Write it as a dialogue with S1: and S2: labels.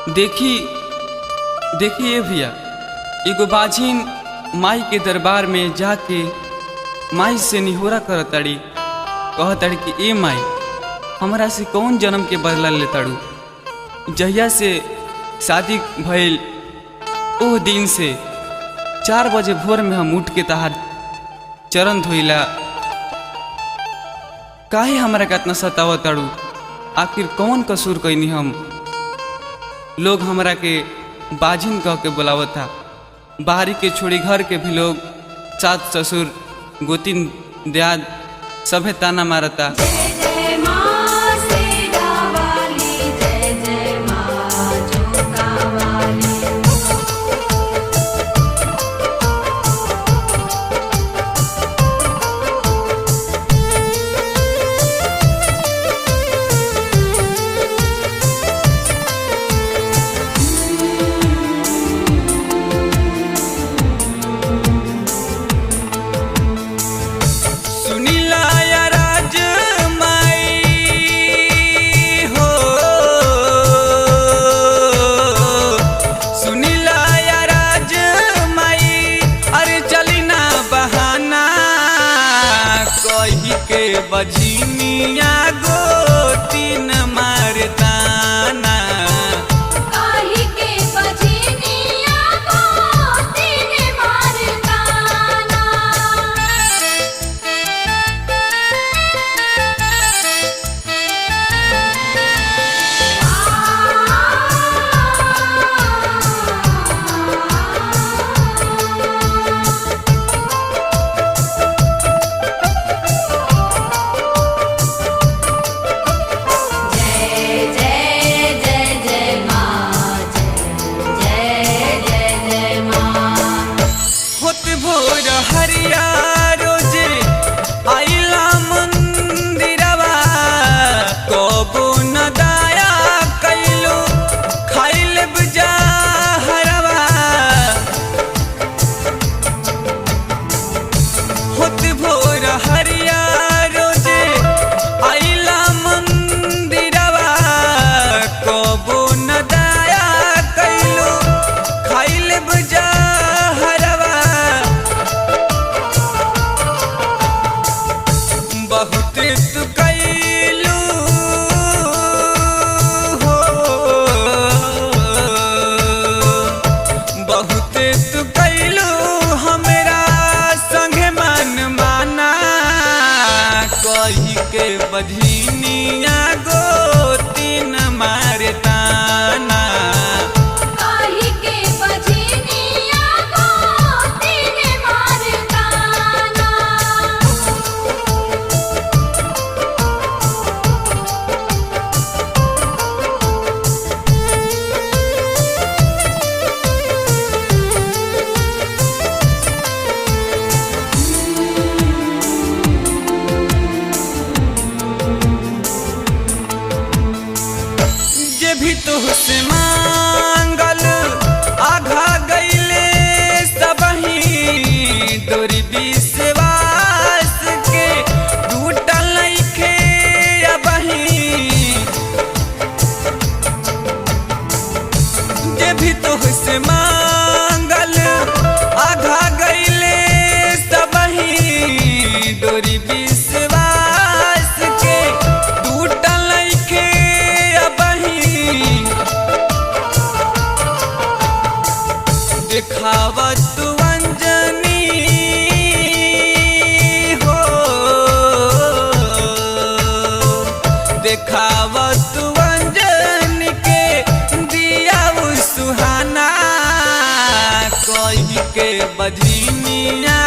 S1: देखिए भैया, एगो बाझिन माई के दरबार में जाके माई से निहोरा करताड़ी, कहताड़ी कि ए माई हमरा से कौन जन्म के बदला लेताड़ू। जहिया से शादी भइल ओह दिन से 4 बजे भोर में हम उठ के तहार चरण धोइला, काहे हमरा के इतना सतावताड़ू? आखिर कौन कसूर कैनी हम? लोग हमरा के बाजिन कह के बुलावता, बाहरी के छोड़ी घर के भी लोग सास ससुर गोतिन दियाद सभे ताना मारता। बजिनिया गोतिन मारताना,
S2: काहे के बजिनिया गोतिन मारताना।
S1: हरिया रोजे आइला मंदिरवा, कबो न दाया कैलो खाइल बजा हरवा। होत भोर हरिया रोजे आइला मंदिरवा, कबो न दाया कैलो खाइल बजा बहुत तू कैलू हो, बहुत तू कैलू हमरा संगे मन माना, कही के बधिनिया गोतिन मारताना। भी तुहसे मांगल आघा गईले सबही, तोरी विश्वास के टूटल नइखे अबही। जे भी तुहसे मांगल आघा गईले सबही, तोरी विश्वास के टूटल नइखे देखावत अंजनी हो, देखावत अंजनी के दिया सुहाना, कही के बधिनिया